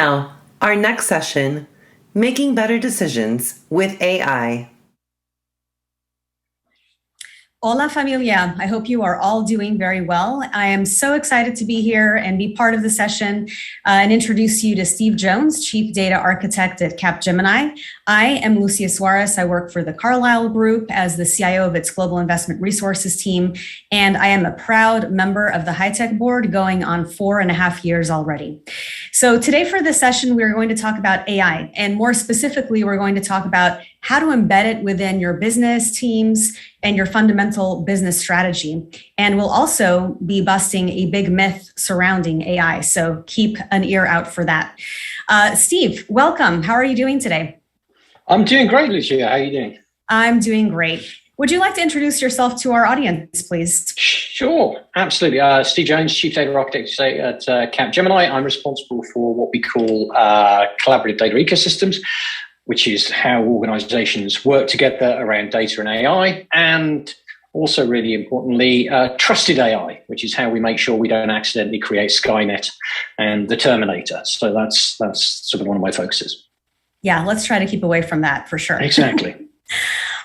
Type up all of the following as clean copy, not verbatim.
Now, our next session, Making Better Decisions with AI. Hola familia, I hope you are all doing very well. I am so excited to be here and be part of the session and introduce you to Steve Jones, Chief Data Architect at Capgemini. I am Lúcia Soares. I work for the Carlyle Group as the CIO of its Global Investment Resources team, and I am a proud member of the High Tech Board going on 4.5 years already. So today for this session, we're going to talk about AI, and more specifically, we're going to talk about how to embed it within your business teams and your fundamental business strategy. And we'll also be busting a big myth surrounding AI. So keep an ear out for that. Steve, welcome. How are you doing today? I'm doing great, Lúcia. How are you doing? I'm doing great. Would you like to introduce yourself to our audience, please? Sure, absolutely. Steve Jones, Chief Data Architect at Capgemini. I'm responsible for what we call collaborative data ecosystems, which is how organizations work together around data and AI, and also really importantly, trusted AI, which is how we make sure we don't accidentally create Skynet and the Terminator. So that's sort of one of my focuses. Yeah, let's try to keep away from that for sure. Exactly.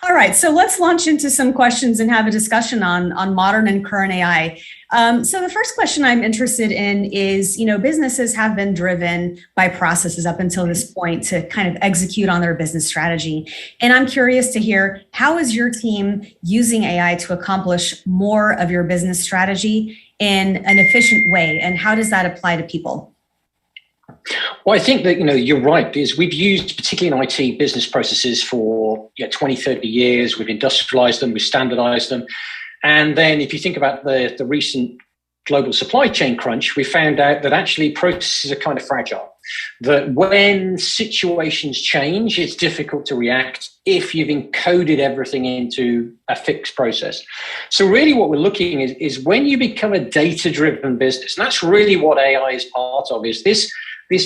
All right, so let's launch into some questions and have a discussion on modern and current AI. So the first question I'm interested in is, businesses have been driven by processes up until this point to kind of execute on their business strategy. And I'm curious to hear, how is your team using AI to accomplish more of your business strategy in an efficient way? And how does that apply to people? Well, I think that, you're right, because we've used, particularly in IT, business processes for 20, 30 years. We've industrialized them, we've standardized them. And then if you think about the recent global supply chain crunch, we found out that actually processes are kind of fragile. That when situations change, it's difficult to react if you've encoded everything into a fixed process. So really what we're looking is when you become a data-driven business, and that's really what AI is part of, is this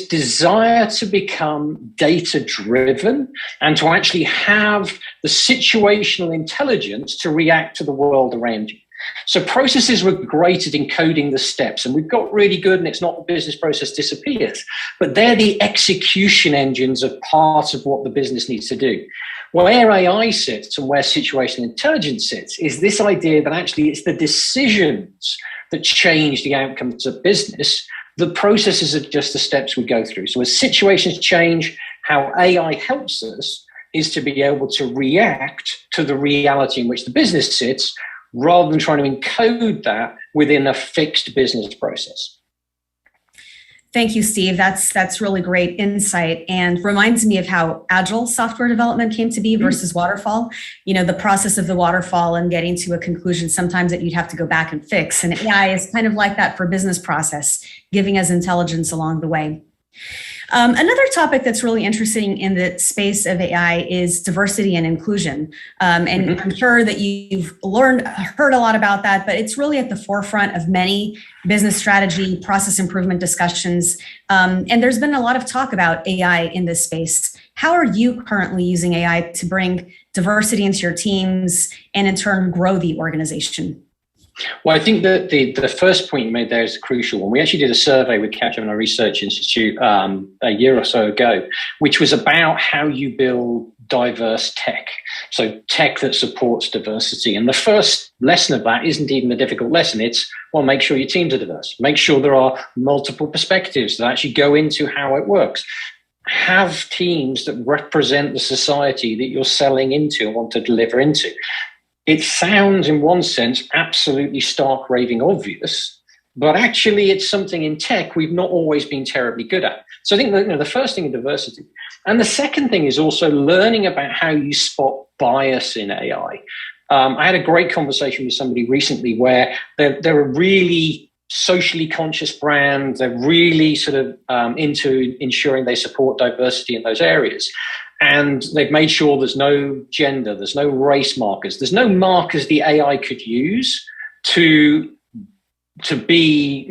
desire to become data-driven and to actually have the situational intelligence to react to the world around you. So processes were great at encoding the steps, and we've got really good, and it's not the business process disappears, but they're the execution engines of part of what the business needs to do. Where AI sits and where situational intelligence sits is this idea that actually it's the decisions that change the outcomes of business. The processes are just the steps we go through. So as situations change, how AI helps us is to be able to react to the reality in which the business sits, rather than trying to encode that within a fixed business process. Thank you, Steve. That's really great insight and reminds me of how agile software development came to be versus waterfall. The process of the waterfall and getting to a conclusion sometimes that you'd have to go back and fix. And AI is kind of like that for business process, giving us intelligence along the way. Another topic that's really interesting in the space of AI is diversity and inclusion. And I'm sure that you've heard a lot about that, but it's really at the forefront of many business strategy, process improvement discussions. And there's been a lot of talk about AI in this space. How are you currently using AI to bring diversity into your teams and in turn grow the organization? Well, I think that the first point you made there is a crucial one. We actually did a survey with Capgemini Research Institute a year or so ago, which was about how you build diverse tech. So tech that supports diversity. And the first lesson of that isn't even a difficult lesson. It's, well, make sure your teams are diverse. Make sure there are multiple perspectives that actually go into how it works. Have teams that represent the society that you're selling into and want to deliver into. It sounds, in one sense, absolutely stark raving obvious, but actually it's something in tech we've not always been terribly good at. So I think that, the first thing is diversity. And the second thing is also learning about how you spot bias in AI. I had a great conversation with somebody recently where they're a really socially conscious brand. They're really sort of into ensuring they support diversity in those areas. And they've made sure there's no gender, there's no race markers, there's no markers the AI could use to be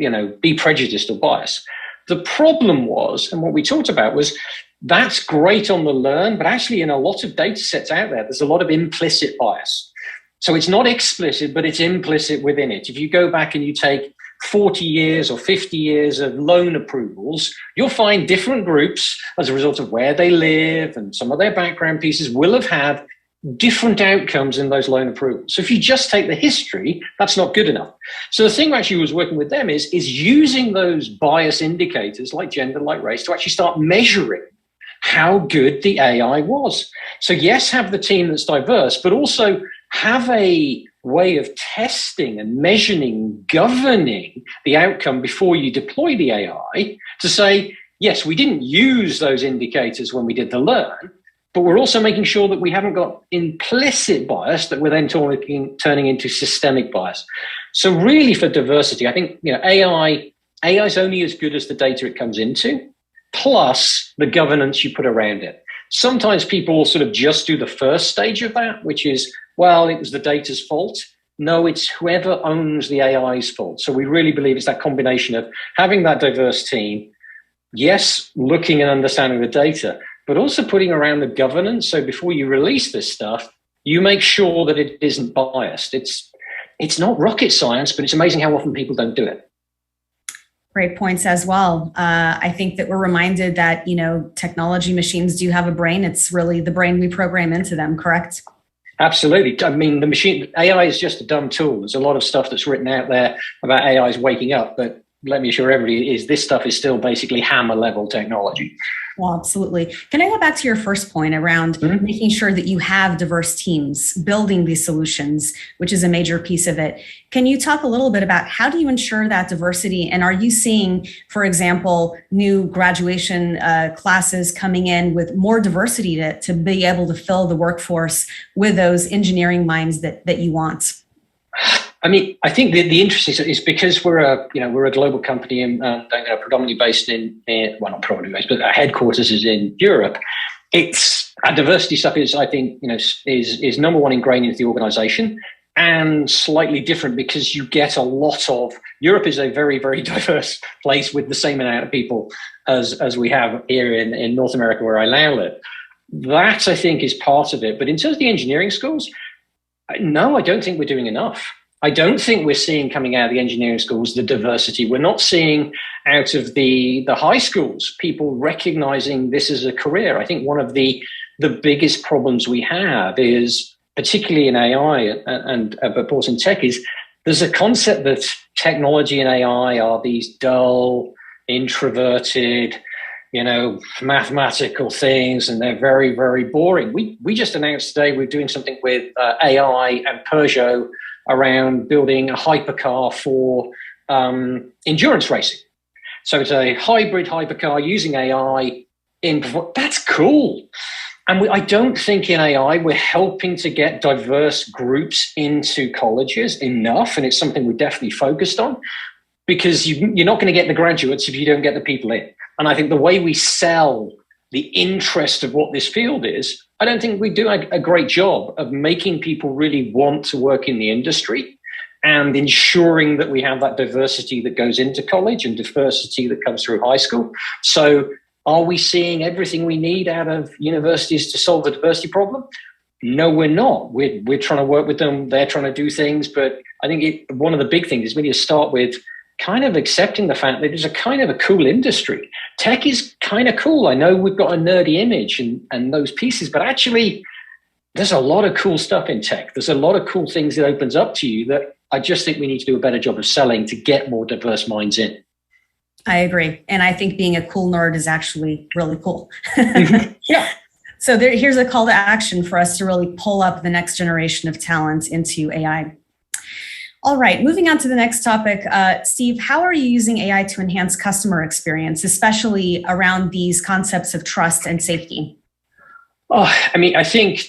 prejudiced or biased. The problem was, and what we talked about was, that's great on the learn, but actually in a lot of data sets out there, there's a lot of implicit bias. So it's not explicit, but it's implicit within it. If you go back and you take 40 years or 50 years of loan approvals, you'll find different groups, as a result of where they live and some of their background pieces, will have had different outcomes in those loan approvals. So if you just take the history, that's not good enough. So the thing I actually was working with them is using those bias indicators like gender, like race, to actually start measuring how good the AI was. So yes, have the team that's diverse, but also have a way of testing and measuring, governing the outcome before you deploy the AI to say, yes, we didn't use those indicators when we did the learn, but we're also making sure that we haven't got implicit bias that we're then turning into systemic bias. So really for diversity, I think AI is only as good as the data it comes into, plus the governance you put around it. Sometimes people sort of just do the first stage of that, which is, well, it was the data's fault. No, it's whoever owns the AI's fault. So we really believe it's that combination of having that diverse team, yes, looking and understanding the data, but also putting around the governance. So before you release this stuff, you make sure that it isn't biased. It's not rocket science, but it's amazing how often people don't do it. Great points as well. I think that we're reminded that, technology machines do have a brain. It's really the brain we program into them, correct? Absolutely. I mean, AI is just a dumb tool. There's a lot of stuff that's written out there about AIs waking up, but let me assure everybody this stuff is still basically hammer level technology. Well, absolutely. Can I go back to your first point around making sure that you have diverse teams building these solutions, which is a major piece of it? Can you talk a little bit about how do you ensure that diversity? And are you seeing, for example, new graduation classes coming in with more diversity to be able to fill the workforce with those engineering minds that you want? I mean, I think the interest is because we're a global company and predominantly based well, not predominantly based, but our headquarters is in Europe. Our diversity stuff is, I think, is number one ingrained into the organization, and slightly different because you get a lot of Europe is a very, very diverse place with the same amount of people as we have here in North America, where I now live. That, I think, is part of it. But in terms of the engineering schools, no, I don't think we're doing enough. I don't think we're seeing coming out of the engineering schools the diversity. We're not seeing out of the high schools people recognizing this as a career. I think one of the biggest problems we have is, particularly in AI and of course in tech, is there's a concept that technology and AI are these dull, introverted, mathematical things, and they're very, very boring. We just announced today we're doing something with AI and Peugeot around building a hypercar for endurance racing. So it's a hybrid hypercar using AI. That's cool. And I don't think in AI we're helping to get diverse groups into colleges enough, and it's something we're definitely focused on, because you're not going to get the graduates if you don't get the people in. And I think the way we sell the interest of what this field is, I don't think we do a great job of making people really want to work in the industry and ensuring that we have that diversity that goes into college and diversity that comes through high school. So are we seeing everything we need out of universities to solve the diversity problem? No, we're not. We're trying to work with them. They're trying to do things. But I think one of the big things is we need to start with kind of accepting the fact that it's a kind of a cool industry. Tech is kind of cool. I know we've got a nerdy image and those pieces, but actually there's a lot of cool stuff in tech. There's a lot of cool things it opens up to you that I just think we need to do a better job of selling to get more diverse minds in. I agree. And I think being a cool nerd is actually really cool. Yeah. So here's a call to action for us to really pull up the next generation of talent into AI. All right, moving on to the next topic. Steve, how are you using AI to enhance customer experience, especially around these concepts of trust and safety? Oh, I mean, I think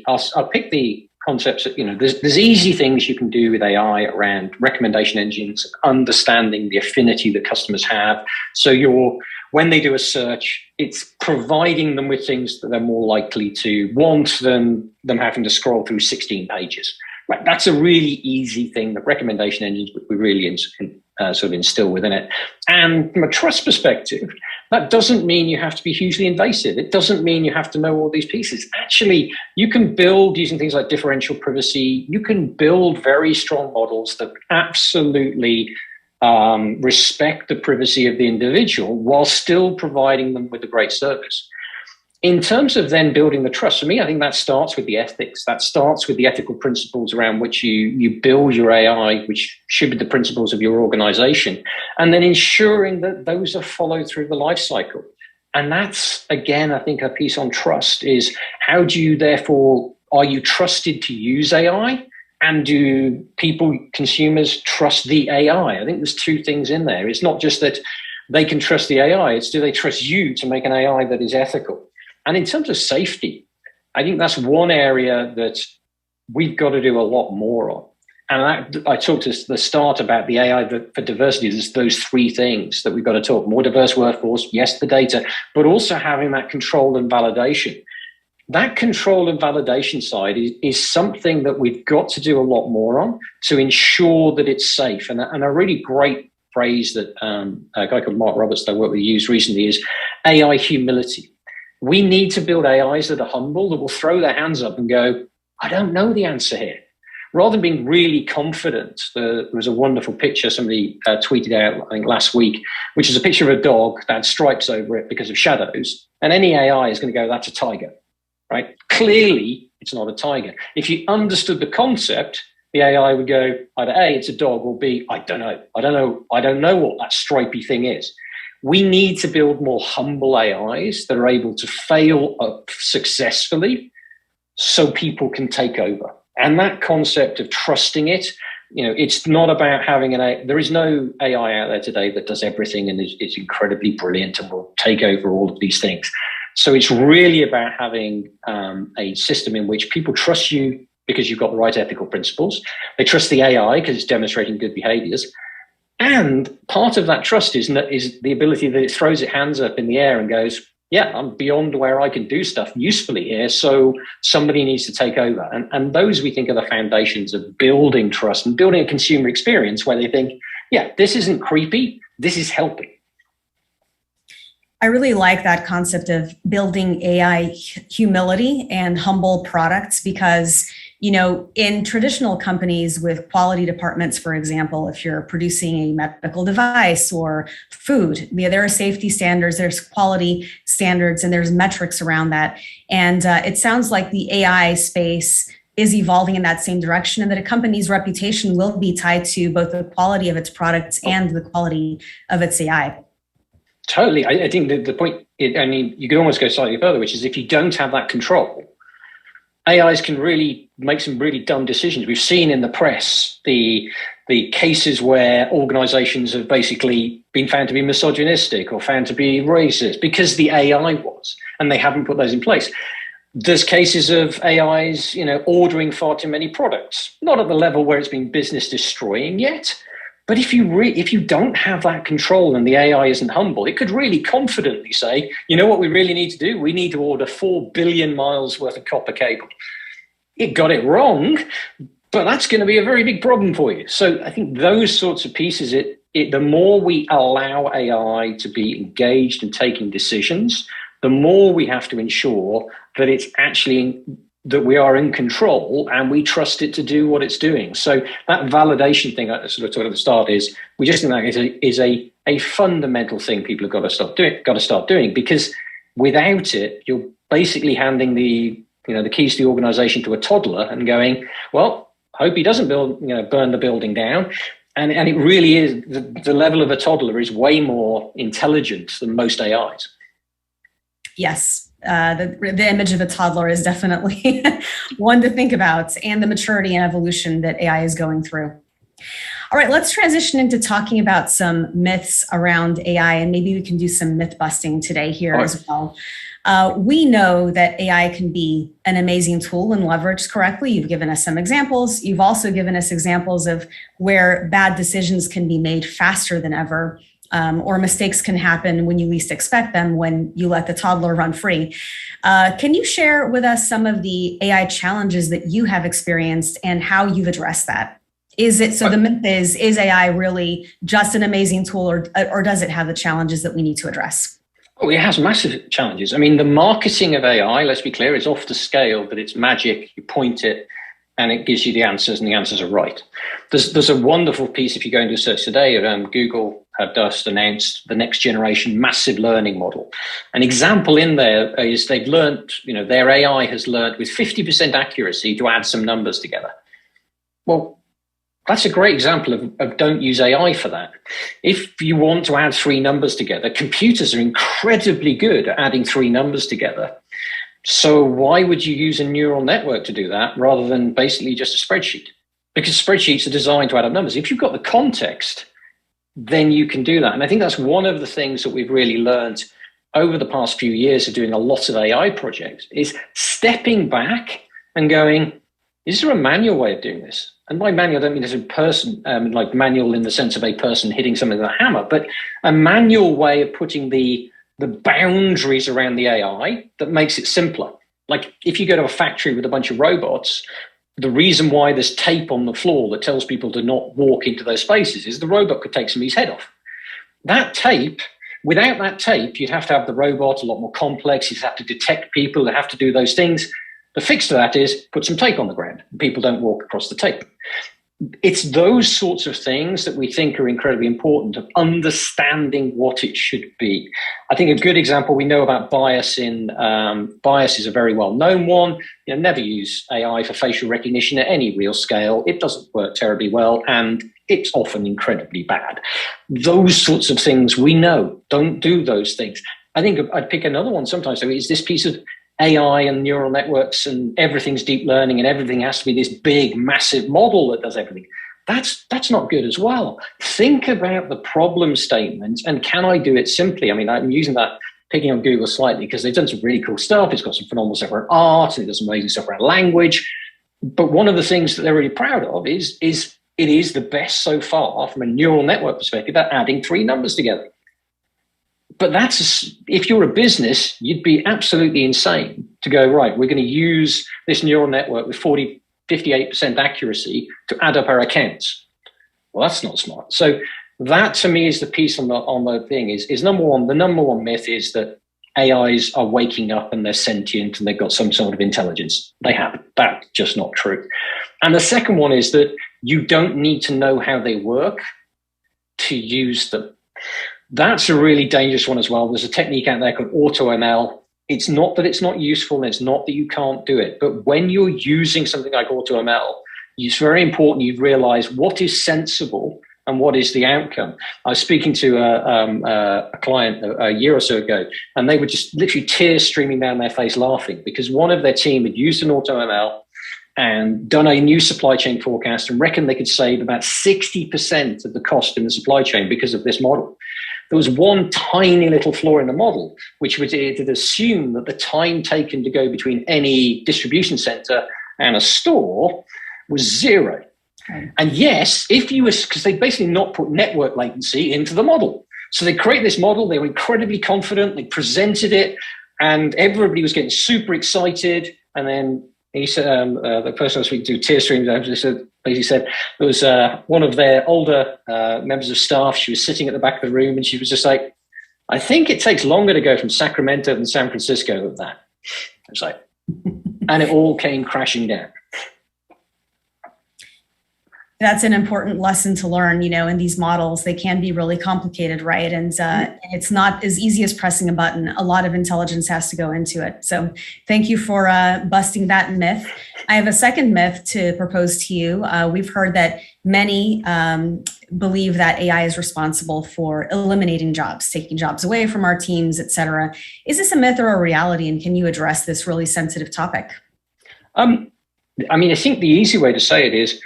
I'll pick the concepts that, there's easy things you can do with AI around recommendation engines, understanding the affinity that customers have. So when they do a search, it's providing them with things that they're more likely to want than them having to scroll through 16 pages. Right, that's a really easy thing that recommendation engines we really sort of instill within it. And from a trust perspective, That doesn't mean you have to be hugely invasive. It doesn't mean you have to know all these pieces. Actually, you can build using things like differential privacy. You can build very strong models that absolutely respect the privacy of the individual while still providing them with a great service. In terms of then building the trust, for me, I think that starts with the ethics. That starts with the ethical principles around which you build your AI, which should be the principles of your organization, and then ensuring that those are followed through the life cycle. And that's, again, I think a piece on trust is how do you therefore, are you trusted to use AI? And do people, consumers, trust the AI? I think there's two things in there. It's not just that they can trust the AI, it's do they trust you to make an AI that is ethical? And in terms of safety, I think that's one area that we've got to do a lot more on. And I talked at the start about the AI for diversity. There's those three things that we've got to talk. More diverse workforce, yes, the data, but also having that control and validation. That control and validation side is something that we've got to do a lot more on to ensure that it's safe. And a really great phrase that a guy called Mark Roberts that I worked with used recently is AI humility. We need to build AIs that are humble, that will throw their hands up and go, I don't know the answer here. Rather than being really confident. There was a wonderful picture somebody tweeted out, I think last week, which is a picture of a dog that had stripes over it because of shadows. And any AI is going to go, that's a tiger, right? Clearly, it's not a tiger. If you understood the concept, the AI would go, either A, it's a dog, or B, I don't know what that stripy thing is. We need to build more humble AIs that are able to fail successfully so people can take over. And that concept of trusting it, it's not about having there is no AI out there today that does everything and is incredibly brilliant and will take over all of these things. So it's really about having a system in which people trust you because you've got the right ethical principles. They trust the AI because it's demonstrating good behaviors. And part of that trust is the ability that it throws its hands up in the air and goes, yeah, I'm beyond where I can do stuff usefully here, so somebody needs to take over. And those, we think, are the foundations of building trust and building a consumer experience where they think, yeah, this isn't creepy, this is helping. I really like that concept of building AI humility and humble products because in traditional companies with quality departments, for example, if you're producing a medical device or food, there are safety standards, there's quality standards, and there's metrics around that. And it sounds like the AI space is evolving in that same direction, and that a company's reputation will be tied to both the quality of its products and the quality of its AI. Totally. I think the point, you could almost go slightly further, which is if you don't have that control, AIs can really make some really dumb decisions. We've seen in the press the cases where organizations have basically been found to be misogynistic or found to be racist because the AI was, and they haven't put those in place. There's cases of AIs, ordering far too many products, not at the level where it's been business destroying yet. But if you don't have that control and the AI isn't humble, it could really confidently say, you know what we really need to do? We need to order 4 billion miles worth of copper cable. It got it wrong, but that's going to be a very big problem for you. So I think those sorts of pieces, the more we allow AI to be engaged in taking decisions, the more we have to ensure that it's actually that we are in control and we trust it to do what it's doing. So that validation thing I sort of talked at the start is, we just think that is a fundamental thing people have got to start doing, because without it, you're basically handing the keys to the organization to a toddler and going, well, hope he doesn't burn the building down. And it really is, the level of a toddler is way more intelligent than most AIs. Yes. The image of a toddler is definitely one to think about, and the maturity and evolution that AI is going through. All right, let's transition into talking about some myths around AI, and maybe we can do some myth busting today here as well. We know that AI can be an amazing tool when leveraged correctly. You've given us some examples. You've also given us examples of where bad decisions can be made faster than ever. Or mistakes can happen when you least expect them, when you let the toddler run free. Can you share with us some of the AI challenges that you have experienced and how you've addressed that? The myth is AI really just an amazing tool, or does it have the challenges that we need to address? Oh, it has massive challenges. I mean, the marketing of AI, let's be clear, is off the scale, but it's magic. You point it and it gives you the answers, and the answers are right. There's a wonderful piece, if you go into a search today, Google have just announced the next generation massive learning model. An example in there is they've learned, their AI has learned with 50% accuracy to add some numbers together. Well, that's a great example of don't use AI for that. If you want to add three numbers together, computers are incredibly good at adding three numbers together. So why would you use a neural network to do that rather than basically just a spreadsheet? Because spreadsheets are designed to add up numbers. If you've got the context, then you can do that. And I think that's one of the things that we've really learned over the past few years of doing a lot of AI projects, is stepping back and going, is there a manual way of doing this? And by manual, I don't mean as a person, like manual in the sense of a person hitting something with a hammer, but a manual way of putting the boundaries around the AI that makes it simpler. Like if you go to a factory with a bunch of robots, the reason why there's tape on the floor that tells people to not walk into those spaces is the robot could take somebody's head off. That tape, without that tape, you'd have to have the robot a lot more complex. You'd have to detect people that have to do those things. The fix to that is put some tape on the ground. People don't walk across the tape. It's those sorts of things that we think are incredibly important, of understanding what it should be. I think a good example we know about bias bias is a very well-known one. Never use AI for facial recognition at any real scale. It doesn't work terribly well, and it's often incredibly bad. Those sorts of things we know. Don't do those things. I think I'd pick another one sometimes. So is this piece of AI and neural networks and everything's deep learning and everything has to be this big, massive model that does everything. That's not good as well. Think about the problem statement and can I do it simply? I mean, I'm using that, picking on Google slightly because they've done some really cool stuff. It's got some phenomenal stuff around art and it does some amazing stuff around language. But one of the things that they're really proud of is it is the best so far from a neural network perspective at adding three numbers together. But if you're a business, you'd be absolutely insane to go, right, we're going to use this neural network with 58% accuracy to add up our accounts. Well, that's not smart. So that to me is the piece on the thing is number one, the number one myth is that AIs are waking up and they're sentient and they've got some sort of intelligence. They haven't. That's just not true. And the second one is that you don't need to know how they work to use them. That's a really dangerous one as well. There's a technique out there called AutoML. It's not that it's not useful and it's not that you can't do it. But when you're using something like AutoML, it's very important you realize what is sensible and what is the outcome. I was speaking to a client a year or so ago, and they were just literally tears streaming down their face laughing because one of their team had used an AutoML and done a new supply chain forecast and reckoned they could save about 60% of the cost in the supply chain because of this model. There was one tiny little flaw in the model, which was it had assumed that the time taken to go between any distribution center and a store was zero. Okay. And yes, because they basically not put network latency into the model. So they create this model, they were incredibly confident, they presented it, and everybody was getting super excited. And then he said, the person I was speaking to, tear streams, basically said there was one of their older members of staff. She was sitting at the back of the room and she was just like, I think it takes longer to go from Sacramento than San Francisco than that. I was like, and it all came crashing down. That's an important lesson to learn, in these models. They can be really complicated, right? And it's not as easy as pressing a button. A lot of intelligence has to go into it. So thank you for busting that myth. I have a second myth to propose to you. We've heard that many believe that AI is responsible for eliminating jobs, taking jobs away from our teams, et cetera. Is this a myth or a reality? And can you address this really sensitive topic? I think the easy way to say it is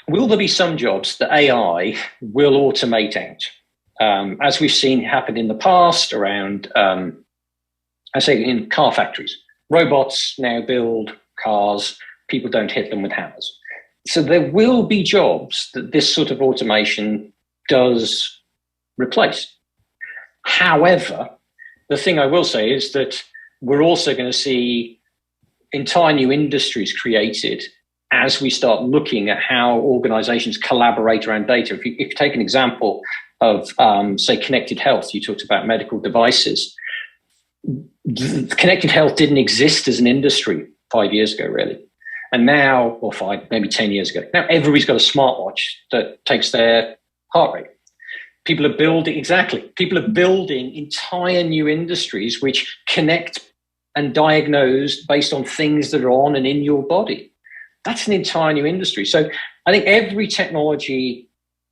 will there be some jobs that AI will automate out? As we've seen happen in the past around, in car factories. Robots now build cars, people don't hit them with hammers. So there will be jobs that this sort of automation does replace. However, the thing I will say is that we're also going to see entire new industries created as we start looking at how organizations collaborate around data. If you take an example, of say, connected health. You talked about medical devices. Connected health didn't exist as an industry 5 years ago, really. And now, or maybe 10 years ago, now everybody's got a smartwatch that takes their heart rate. People are building entire new industries which connect and diagnose based on things that are on and in your body. That's an entire new industry. So I think every technology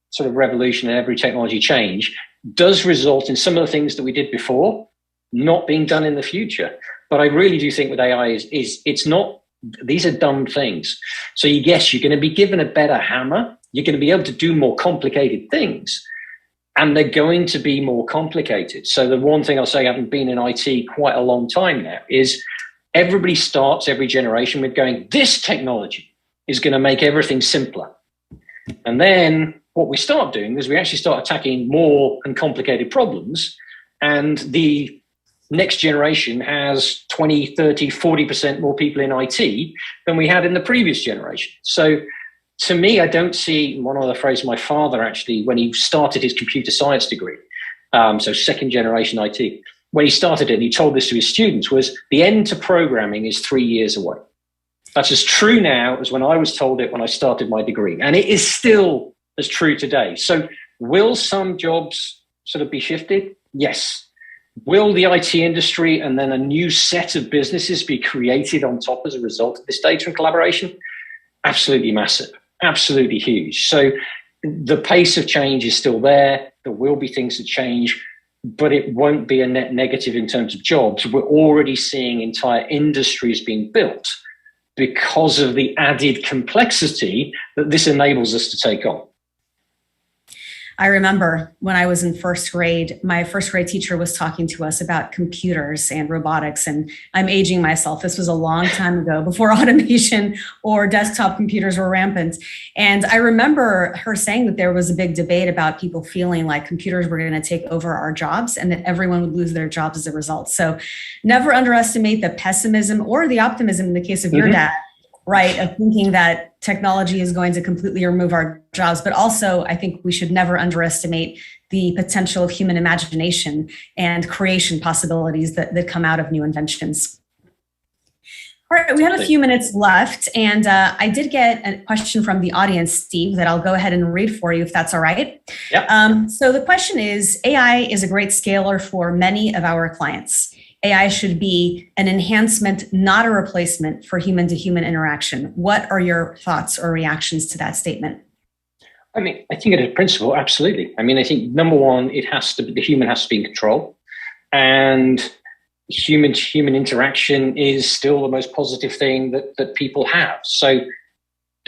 sort of revolution and every technology change does result in some of the things that we did before not being done in the future. But I really do think with AI is it's not, these are dumb things. So yes, you're going to be given a better hammer. You're going to be able to do more complicated things, and they're going to be more complicated. So the one thing I'll say, having been in IT quite a long time now, is everybody starts every generation with going, this technology is going to make everything simpler. And then what we start doing is we actually start attacking more and complicated problems, and the next generation has 20, 30, 40% more people in IT than we had in the previous generation. So to me, I don't see, one of the phrases my father actually, when he started his computer science degree, so second generation IT, when he started it, and he told this to his students, was the end to programming is 3 years away. That's as true now as when I was told it when I started my degree. And it is still as true today. So will some jobs sort of be shifted? Yes. Will the IT industry and then a new set of businesses be created on top as a result of this data and collaboration? Absolutely massive, absolutely huge. So the pace of change is still there. There will be things that change, but it won't be a net negative in terms of jobs. We're already seeing entire industries being built because of the added complexity that this enables us to take on. I remember when I was in first grade, my first grade teacher was talking to us about computers and robotics, and I'm aging myself. This was a long time ago, before automation or desktop computers were rampant. And I remember her saying that there was a big debate about people feeling like computers were going to take over our jobs and that everyone would lose their jobs as a result. So never underestimate the pessimism or the optimism in the case of your dad, right, of thinking that technology is going to completely remove our jobs. But also, I think we should never underestimate the potential of human imagination and creation possibilities that come out of new inventions. All right, we have a few minutes left, and I did get a question from the audience, Steve, that I'll go ahead and read for you, if that's all right. Yep. So the question is, AI is a great scaler for many of our clients. AI should be an enhancement, not a replacement for human-to-human interaction. What are your thoughts or reactions to that statement? I mean, I think at a principle, absolutely. I mean, I think number one, the human has to be in control, and human-to-human interaction is still the most positive thing that people have. So,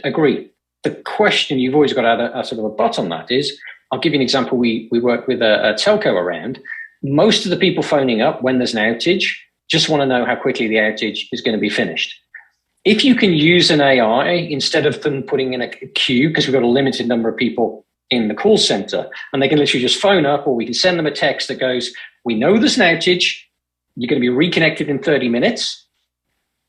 agree. The question you've always got to have a sort of a butt on that is, I'll give you an example. We work with a telco around. Most of the people phoning up when there's an outage just want to know how quickly the outage is going to be finished. If you can use an AI instead of them putting in a queue, because we've got a limited number of people in the call center, and they can literally just phone up, or we can send them a text that goes, we know there's an outage, you're going to be reconnected in 30 minutes.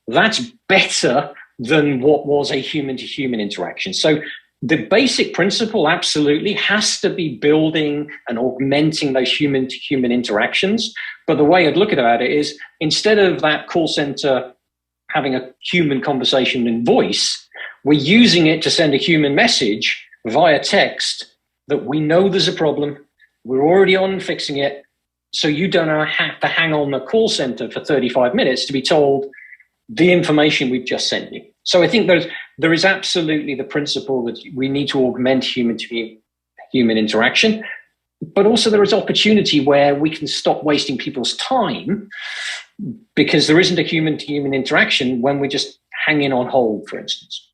That's better than what was a human-to-human interaction. So the basic principle absolutely has to be building and augmenting those human-to-human interactions. But the way I'd look at it is, instead of that call center having a human conversation in voice, we're using it to send a human message via text that we know there's a problem, we're already on fixing it, so you don't have to hang on the call center for 35 minutes to be told the information we've just sent you. So I think there is absolutely the principle that we need to augment human-to-human interaction, but also there is opportunity where we can stop wasting people's time because there isn't a human-to-human interaction when we're just hanging on hold, for instance.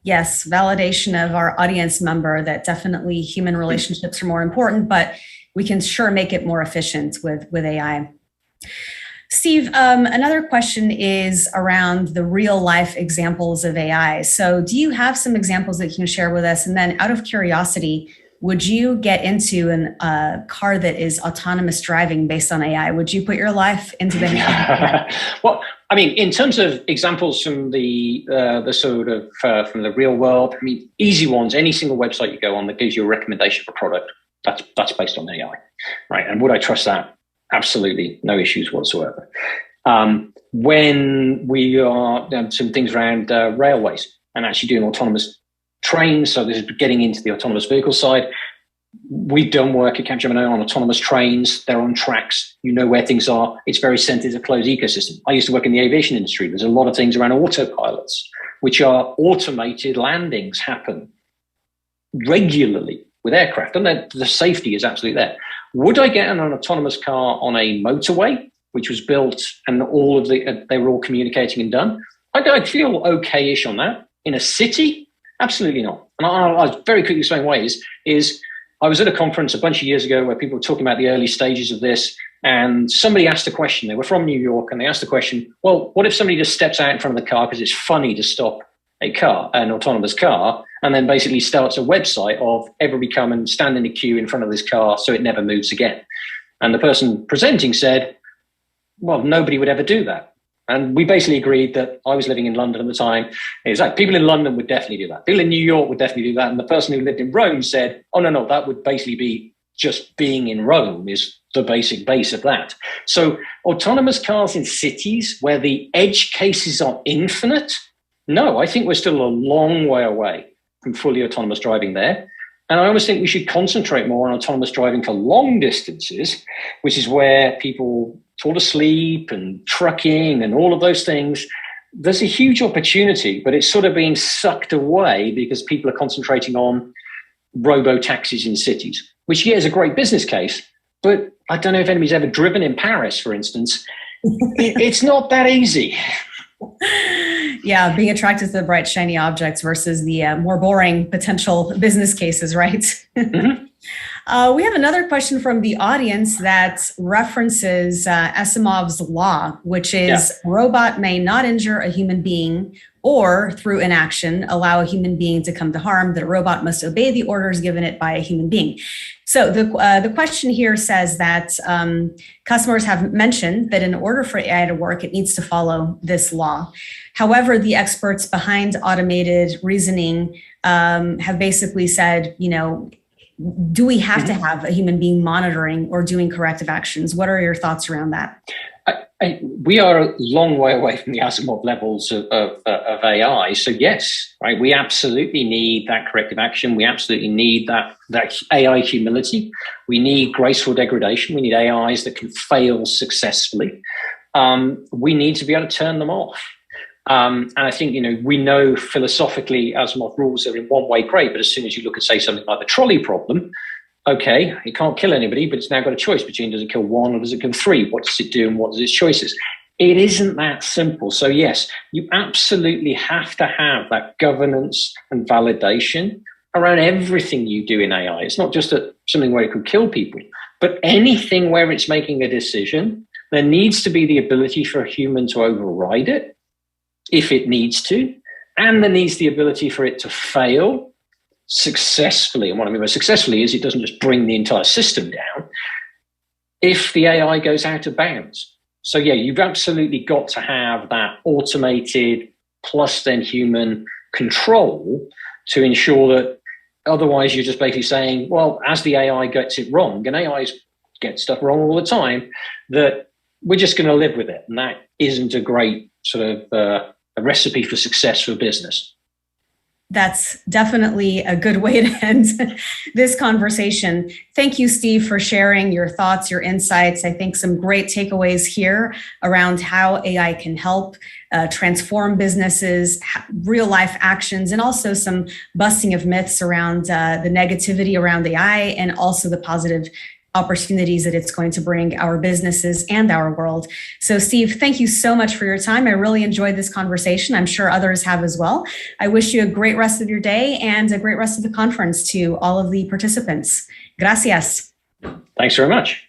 Yes, validation of our audience member that definitely human relationships are more important, but we can sure make it more efficient with AI. Steve, another question is around the real life examples of AI. So do you have some examples that you can share with us? And then out of curiosity, would you get into a car that is autonomous driving based on AI? Would you put your life into the hands? Well, I mean, in terms of examples from the sort of from the real world, I mean, easy ones. Any single website you go on that gives you a recommendation for a product that's based on AI, right? And would I trust that? Absolutely, no issues whatsoever. When we are some things around railways and actually doing autonomous trains, so this is getting into the autonomous vehicle side. We've done work at Capgemini on autonomous trains. They're on tracks. You know where things are. It's very centered, a closed ecosystem. I used to work in the aviation industry. There's a lot of things around autopilots, which are automated landings happen regularly with aircraft, and the safety is absolutely there. Would I get an autonomous car on a motorway, which was built and all of they were all communicating and done? I'd feel okay-ish on that. In a city, absolutely not. And I'll very quickly explain why is I was at a conference a bunch of years ago where people were talking about the early stages of this, and somebody asked a question. They were from New York, and they asked the question, well, what if somebody just steps out in front of the car because it's funny to stop an autonomous car, and then basically starts a website of everybody come and stand in a queue in front of this car so it never moves again? And the person presenting said, well, nobody would ever do that. And we basically agreed that I was living in London at the time. It's like people in London would definitely do that. People in New York would definitely do that. And the person who lived in Rome said, oh, no, that would basically be just being in Rome is the basic base of that. So autonomous cars in cities where the edge cases are infinite, no, I think we're still a long way away from fully autonomous driving there. And I almost think we should concentrate more on autonomous driving for long distances, which is where people fall asleep and trucking and all of those things. There's a huge opportunity, but it's sort of being sucked away because people are concentrating on robo-taxis in cities, which, yeah, is a great business case. But I don't know if anybody's ever driven in Paris, for instance. It's not that easy. Yeah, being attracted to the bright, shiny objects versus the more boring potential business cases, right? Mm-hmm. We have another question from the audience that references Asimov's law, which is robot may not injure a human being or through inaction allow a human being to come to harm. The robot must obey the orders given it by a human being. So the question here says that customers have mentioned that in order for AI to work, it needs to follow this law. However, the experts behind automated reasoning have basically said, do we have to have a human being monitoring or doing corrective actions? What are your thoughts around that? We are a long way away from the Asimov levels of AI. So yes, right, we absolutely need that corrective action. We absolutely need that AI humility. We need graceful degradation. We need AIs that can fail successfully. We need to be able to turn them off. And I think, we know philosophically Asimov rules are in one way great, but as soon as you look at, say, something like the trolley problem, okay, it can't kill anybody, but it's now got a choice between does it kill one or does it kill three? What does it do and what are its choices? It isn't that simple. So yes, you absolutely have to have that governance and validation around everything you do in AI. It's not just something where it could kill people, but anything where it's making a decision, there needs to be the ability for a human to override it if it needs to, and there needs the ability for it to fail successfully. And what I mean by successfully is it doesn't just bring the entire system down if the AI goes out of bounds. So yeah, you've absolutely got to have that automated plus then human control to ensure that otherwise you're just basically saying, well, as the AI gets it wrong, and AIs get stuff wrong all the time, that we're just going to live with it. And that isn't a great sort of a recipe for success for business. That's definitely a good way to end this conversation. Thank you, Steve, for sharing your thoughts, your insights. I think some great takeaways here around how AI can help transform businesses, real life actions, and also some busting of myths around the negativity around AI and also the positive opportunities that it's going to bring our businesses and our world. So Steve, thank you so much for your time. I really enjoyed this conversation. I'm sure others have as well. I wish you a great rest of your day and a great rest of the conference to all of the participants. Gracias. Thanks very much.